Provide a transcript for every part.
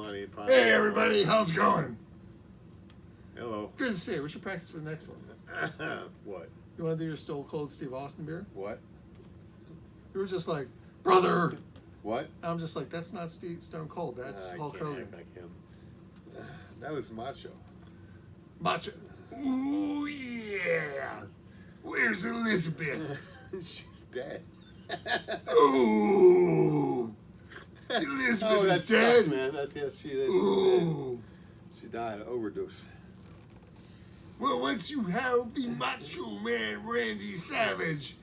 money. Hey, everybody, how's it going? Hello. Good to see you. We should practice for the next one. What? You want to do your Stone Cold Steve Austin beer? What? You were just like, brother. What? I'm just like, that's not Stone Cold. That's Hulk Hogan. Act like him. That was Macho. Macho. Ooh, yeah. Where's Elizabeth? She's dead. Ooh. Elizabeth is dead. Tough, man. Yes, she is. Ooh. She died of overdose. Well, once you have the Macho Man Randy Savage,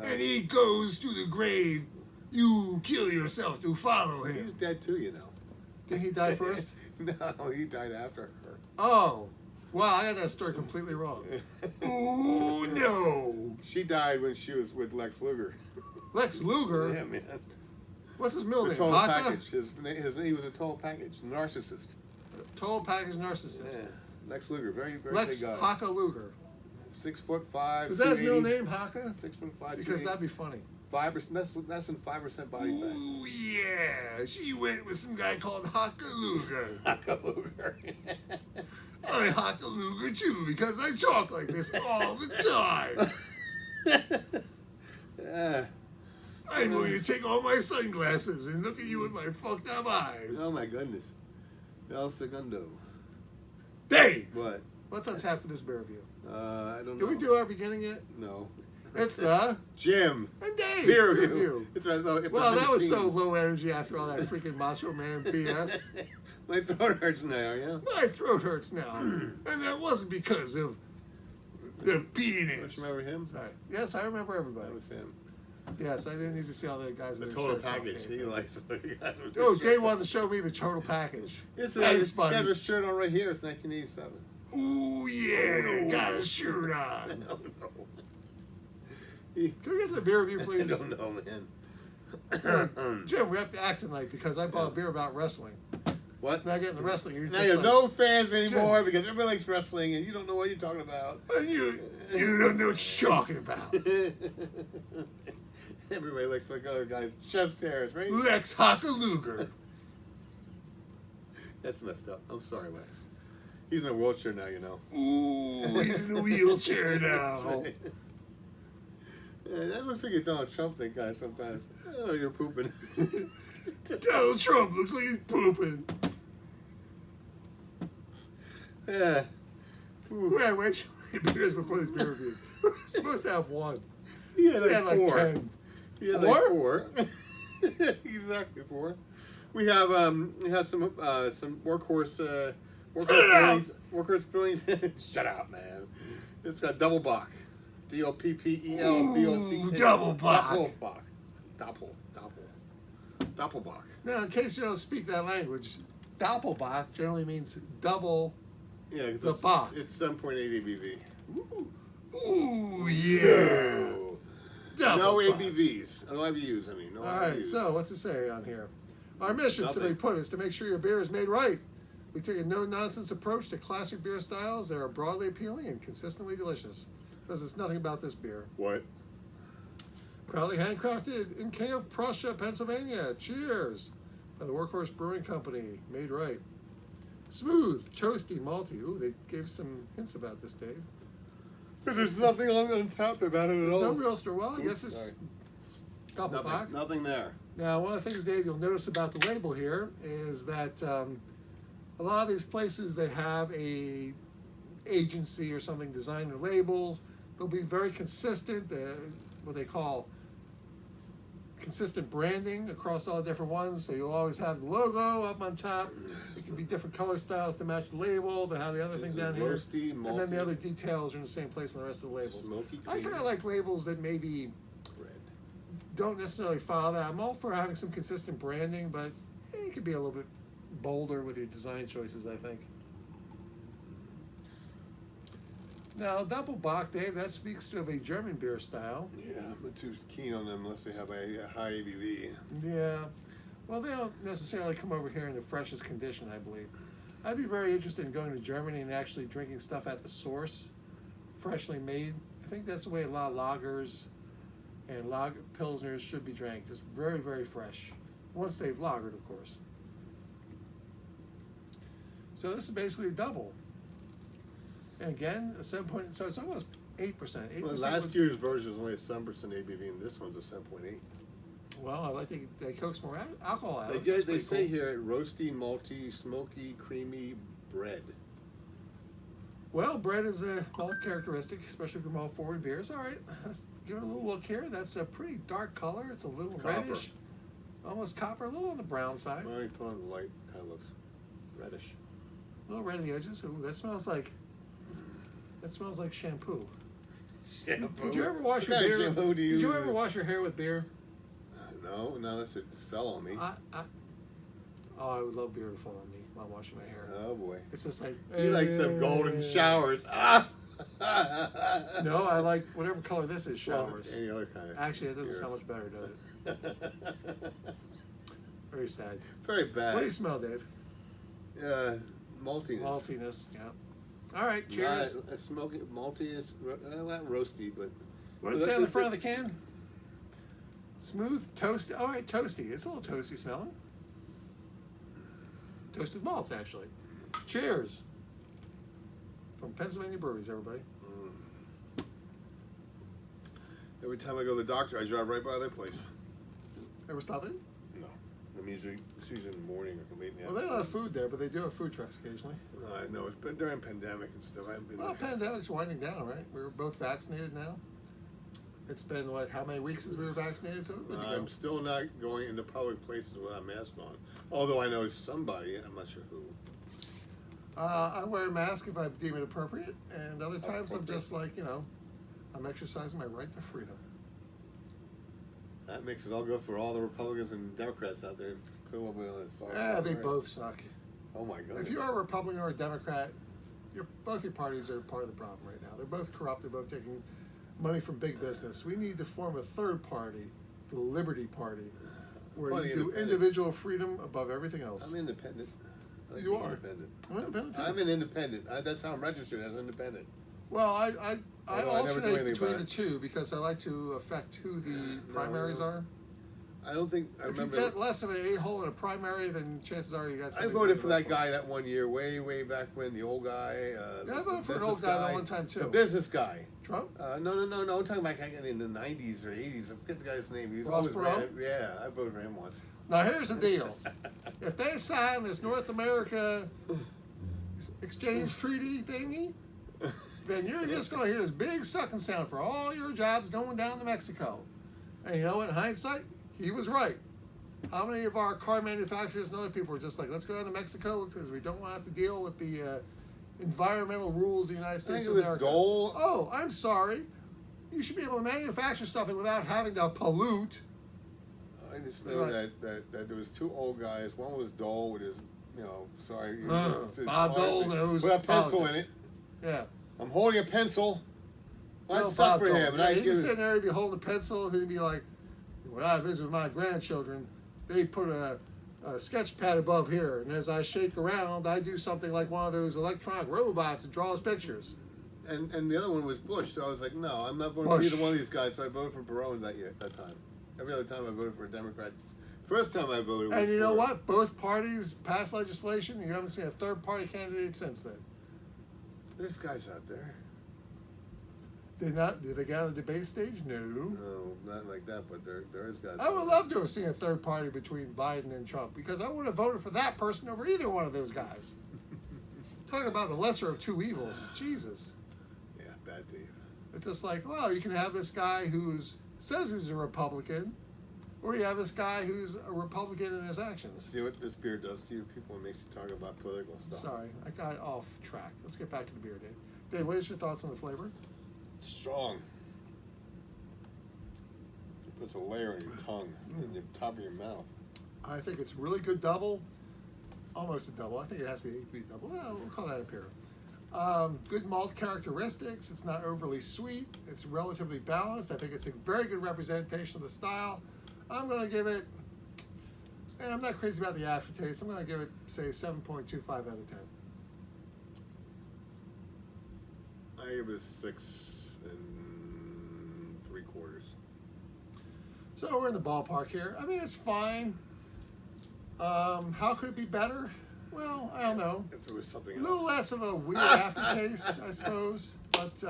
and he goes to the grave, you kill yourself to follow him. He's dead too, you know. Did he die first? No, he died after her. Oh. Wow, I got that story completely wrong. Oh, no. She died when she was with Lex Luger. Lex Luger? Yeah, man. What's his middle The name? total Haka? package. He was a total package. Narcissist. Total package narcissist. Yeah. Lex Luger, very, very Lex big guy. Haka Luger. 6'5". Is that his middle 280. name, Haka? 6'5". Because that'd be funny. 5%. Less than 5% body fat. Ooh, yeah. She went with some guy called Haka Luger. Haka Luger. I Haka Luger too because I talk like this all the time. I'm going to take all my sunglasses and look at you with my fucked up eyes. Oh my goodness. El Segundo. Dave! What? What's on tap for this beer review? I don't know. Did we do our beginning yet? No. It's the Jim. and Dave Beer review. It's well, that was so low energy after all that freaking Macho Man BS. My throat hurts now, yeah? My throat hurts now. And that wasn't because of the penis. Don't you remember him? Sorry. Yes, I remember everybody. That was him. Yes, I didn't need to see all the guys The with their total shirts off. package. He likes Oh, Dave wanted to show me the total package. Thanks, buddy. He has a shirt on right here. It's 1987. Ooh, yeah. Got a shirt on. No. Can we get to the beer review, please? I don't know, man. Jim, we have to act tonight because I bought a beer about wrestling. What? Now getting the wrestling. You're Now just you like, have no fans anymore Jim. because everybody likes wrestling and you don't know what you're talking about. You don't know what you're talking about. Everybody likes like other guys' chest hairs, right? Lex Haka Luger. That's messed up. I'm sorry, Lex. He's in a wheelchair now, you know. Ooh, he's in a wheelchair now. That's right. Yeah, that looks like a Donald Trump thing, guy, sometimes. Oh, you're pooping. Donald Trump looks like he's pooping. Yeah. Ooh. Wait, wait beers before these beer reviews. We're supposed to have one. He had We like had like 4. 10. He had Four? like 4. Exactly 4. We have some Workhorse Workhorse Brewing. Shut up, man. It's got Doppel Boch. Doppelboch. Ooh, Doppel Boch. Doppel Boch. Now, in case you don't speak that language, Doppelboch generally means double. Yeah, The because Boch. it's 7.8 ABV. Ooh, yeah. Double No Boch. ABVs. No IBUs, I mean. No All right, IBUs. so what's it say on here? Our mission, simply put, is to make sure your beer is made right. We take a no-nonsense approach to classic beer styles that are broadly appealing and consistently delicious. Because it's nothing about this beer. What? Proudly handcrafted in King of Prussia, Pennsylvania. Cheers! By the Workhorse Brewing Company. Made right. Smooth, toasty, malty. Ooh, they gave some hints about this, Dave. But there's nothing on top about it at There's all. no real store. Well, I guess it's Sorry. Doppel Boch. Nothing there. Now, one of the things, Dave, you'll notice about the label here is that a lot of these places that have a agency or something design their labels, they'll be very consistent, what they call consistent branding across all the different ones. So you'll always have the logo up on top. It can be different color styles to match the label. They have the other thing down here. Roasty, And then the other details are in the same place in the rest of the labels. Smoky I kind of cream. like labels that maybe Red. don't necessarily follow that. I'm all for having some consistent branding, but it could be a little bit bolder with your design choices, I think. Now, Doppel Boch, Dave, that speaks to a German beer style. Yeah, I'm not too keen on them unless they have a high ABV. Yeah. Well, they don't necessarily come over here in the freshest condition, I believe. I'd be very interested in going to Germany and actually drinking stuff at the source, freshly made. I think that's the way a lot of lagers and pilsners should be drank, just very, very fresh. Once they've lagered, of course. So this is basically a double. And again, a 7 point. So it's almost 8%. Well, last year's version is only a 7% ABV, and this one's a 7.8. Well, I like they coax more alcohol out. They say here roasty, malty, smoky, creamy bread. Well, bread is a malt characteristic, especially for malt forward beers. All right, let's give it a little look here. That's a pretty dark color. It's a little reddish, almost copper, a little on the brown side. Well, you put on the light, kind of looks reddish. A little red in the edges. Ooh, that smells like shampoo. Shampoo? Did you ever wash your What kind hair? of shampoo do you Did you use? ever wash your hair with beer? No, unless it fell on me. I would love beer to fall on me while washing my hair. Oh boy. It's just like You like some golden showers. Ah! No, I like whatever color this is. Showers. Well, any other kind of. Actually, it doesn't beer. smell much better, does it? Very sad. Very bad. What do you smell, Dave? Maltiness. Maltiness. Yeah. All right. Cheers. Not smoky, maltiness, not roasty, but. What does it say on the front of the can? Smooth, toasty. All right, toasty. It's a little toasty smelling. Toasted malts, actually. Cheers. From Pennsylvania Breweries, everybody. Every time I go to the doctor, I drive right by their place. Ever stop in? No. I'm usually, it's usually in the morning or late in the Well, they don't have food there, but they do have food trucks occasionally. I know, it's been during pandemic and stuff. I haven't been Well, there. pandemic's winding down, right? We're both vaccinated now. It's been, how many weeks since we were vaccinated? So we're good to go. I'm still not going into public places without a mask on. Although I know somebody, I'm not sure who. I wear a mask if I deem it appropriate, and other times I'm just like, I'm exercising my right to freedom. That makes it all good for all the Republicans and Democrats out there. Put a little bit on that side. They both suck. Oh my God. If you're a Republican or a Democrat, both your parties are part of the problem right now. They're both corrupt. They're both taking money from big business. We need to form a third party, the Liberty Party, where you do individual freedom above everything else. I'm independent. You are. Independent. I'm independent too. I'm an independent. That's how I'm registered as independent. Well, I Although I never do alternate anything between about the it. two because I like to affect who the primaries are. I don't think I If you remember. get less of an a-hole in a primary, then chances are you got I something. voted to for that guy that one year, way back when, the old guy. Yeah, I voted for an old guy that one time, too. The business guy. Trump? No. I'm talking about in the 90s or 80s. I forget the guy's name. He was Ross always Perot? Yeah, I voted for him once. Now here's the deal: if they sign this North America exchange treaty thingy, then you're just going to hear this big sucking sound for all your jobs going down to Mexico. And you know what? In hindsight, he was right. How many of our car manufacturers and other people are just like, let's go down to Mexico because we don't want to have to deal with the environmental rules of the United I States think of it was America? Dole. Oh, I'm sorry. You should be able to manufacture something without having to pollute. I just know that there was two old guys. One was Dole with his, sorry. Bob Dole knows with a pencil politics. in it. Yeah. I'm holding a pencil. Well, that's Bob tough for Dole. him. Yeah, And he can sit there and be holding a pencil and he'd be like, when I visit with my grandchildren, they put a sketch pad above here, and as I shake around, I do something like one of those electronic robots that draws pictures. And the other one was Bush, so I was like, no, I'm not voting for either one of these guys. So I voted for Perot that time. Every other time I voted for a Democrat. First time I voted was And you know for- what? Both parties passed legislation, and you haven't seen a third party candidate since then. There's guys out there. Did they get on the debate stage? No. No, not like that, but there is guys. I would love to have seen a third party between Biden and Trump because I would have voted for that person over either one of those guys. Talk about the lesser of two evils. Jesus. Yeah, bad Dave. It's just like, well, you can have this guy who says he's a Republican, or you have this guy who's a Republican in his actions. See what this beer does to you, people? It makes you talk about political stuff. Sorry, I got off track. Let's get back to the beer, Dave. Dave, what is your thoughts on the flavor? Strong. It puts a layer in your tongue, in the top of your mouth. I think it's really good double, almost a double. I think it has to be double. Well, we'll call that imperial. Good malt characteristics. It's not overly sweet. It's relatively balanced. I think it's a very good representation of the style. I'm going to give it, and I'm not crazy about the aftertaste. I'm going to give it, say, 7.25 out of 10. I give it a 6 3/4. So we're in the ballpark here. I mean, it's fine. How could it be better? Well, I don't know. If there was something A else. little less of a weird aftertaste, I suppose. But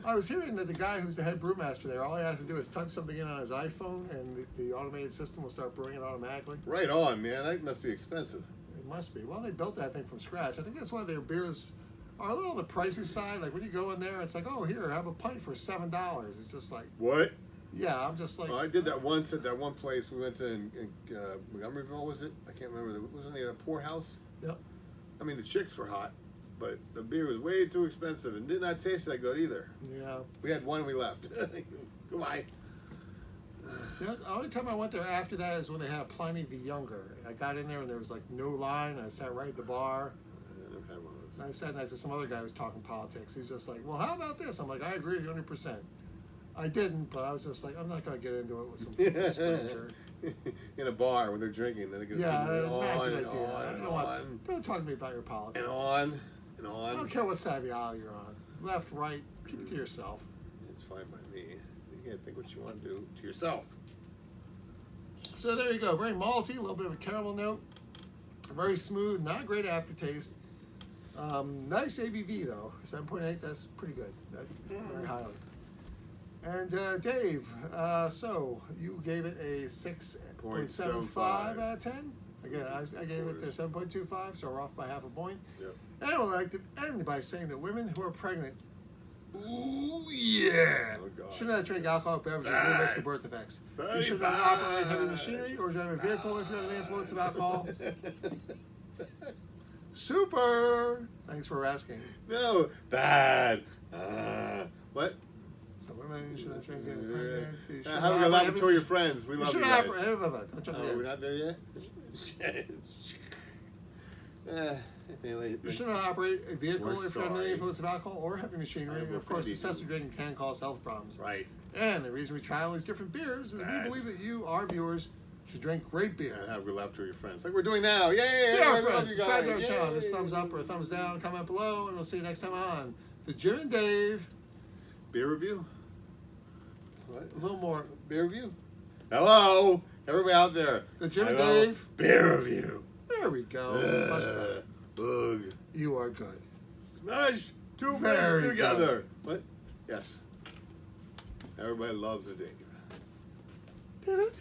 I was hearing that the guy who's the head brewmaster there, all he has to do is type something in on his iPhone, and the automated system will start brewing it automatically. Right on, man. That must be expensive. It must be. Well, they built that thing from scratch. I think that's why their beers are a little on the pricey side. Like when you go in there, it's like, oh, here, have a pint for $7. It's just like, What? yeah, I'm just like. Well, I did that once at that one place we went to in Montgomeryville, was it? I can't remember. Wasn't it a poorhouse? Yep. I mean, the chicks were hot, but the beer was way too expensive and did not taste that good either. Yeah. We had one and we left. Goodbye. The only time I went there after that is when they had Pliny the Younger. I got in there and there was like no line. I sat right at the bar. I never had one of those. And I sat next to some other guy who was talking politics. He's just like, well, how about this? I'm like, I agree with you 100%. I didn't, but I was just like, I'm not going to get into it with some stranger. In a bar when they're drinking, then it goes Yeah, on not a and good idea. on I and don't want to. on Don't talk to me about your politics. and on and I on. don't care what side of the aisle you're on. Left, right, keep it to yourself. It's fine by me. You gotta think what you want to do to yourself. So there you go. Very malty, a little bit of a caramel note. Very smooth, not a great aftertaste. Nice ABV though, 7.8. That's pretty good. Very highly. And Dave, so you gave it a 6.75 out of 10. Again, I gave it a 7.25, so we're off by half a point. Yep. And I would like to end by saying that women who are pregnant, ooh yeah, Oh, God. should not drink alcoholic beverages due to risk of birth defects. You Very should not bad. operate heavy machinery or drive a vehicle if you're under the influence of alcohol. Super. Thanks for asking. No, bad. What? So women should not drink pregnant. You should Have not your operate laboratory heavy- your friends. We You love should you not guys. operate. Don't jump Oh, in. we're not there yet? You should not operate a vehicle We're if you're under the sorry. influence of alcohol or heavy machinery. And We're of course, offended. excessive drinking can cause health problems. Right. And the reason we try all these different beers is we Bad. believe that you, our viewers, should drink great beer. And have your laboratory your friends. Like we're doing now. Yay! Be our we love friends. you Subscribe to our guys. channel. Yay. Just thumbs up or a thumbs down. Comment below, and we'll see you next time on the Jim and Dave. Beer review? What? A little more. Beer review? Hello! Everybody out there. The Jim and Hello? Dave. Beer review. There we go. Much better. Bug. You are good. Smash two Very friends together. What? Yes. Everybody loves a Dave. Did it?